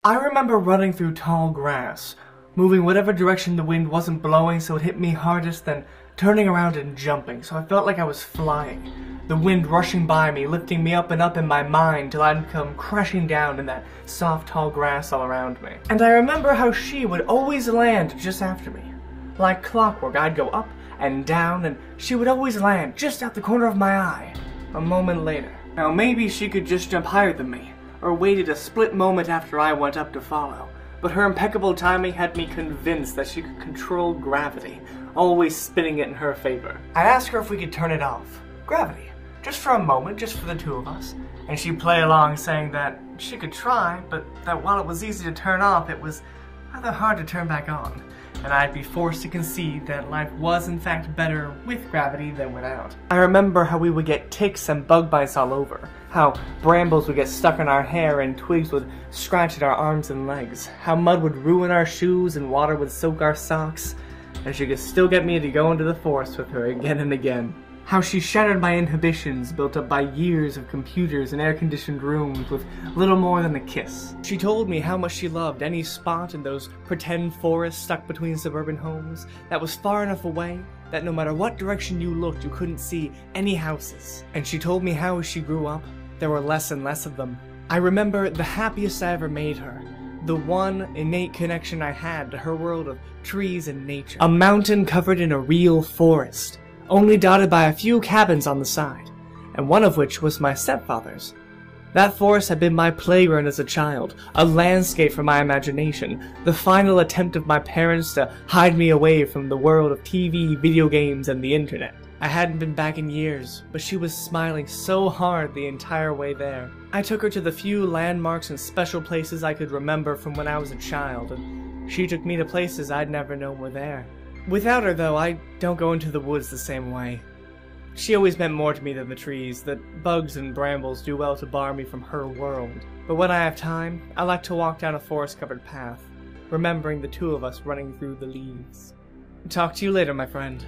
I remember running through tall grass, moving whatever direction the wind wasn't blowing so it hit me hardest, then turning around and jumping so I felt like I was flying. The wind rushing by me, lifting me up and up in my mind till I'd come crashing down in that soft tall grass all around me. And I remember how she would always land just after me. Like clockwork, I'd go up and down and she would always land just at the corner of my eye, a moment later. Now maybe she could just jump higher than me, or waited a split moment after I went up to follow, but her impeccable timing had me convinced that she could control gravity, always spinning it in her favor. I asked her if we could turn it off. Gravity. Just for a moment, just for the two of us. And she'd play along saying that she could try, but that while it was easy to turn off, it was rather hard to turn back on. And I'd be forced to concede that life was in fact better with gravity than without. I remember how we would get ticks and bug bites all over, how brambles would get stuck in our hair and twigs would scratch at our arms and legs, how mud would ruin our shoes and water would soak our socks, and she could still get me to go into the forest with her again and again. How she shattered my inhibitions built up by years of computers and air-conditioned rooms with little more than a kiss. She told me how much she loved any spot in those pretend forests stuck between suburban homes that was far enough away that no matter what direction you looked you couldn't see any houses. And she told me how as she grew up, there were less and less of them. I remember the happiest I ever made her. The one innate connection I had to her world of trees and nature. A mountain covered in a real forest, only dotted by a few cabins on the side, and one of which was my stepfather's. That forest had been my playground as a child, a landscape for my imagination, the final attempt of my parents to hide me away from the world of TV, video games, and the internet. I hadn't been back in years, but she was smiling so hard the entire way there. I took her to the few landmarks and special places I could remember from when I was a child, and she took me to places I'd never known were there. Without her, though, I don't go into the woods the same way. She always meant more to me than the trees, that bugs and brambles do well to bar me from her world. But when I have time, I like to walk down a forest-covered path, remembering the two of us running through the leaves. Talk to you later, my friend.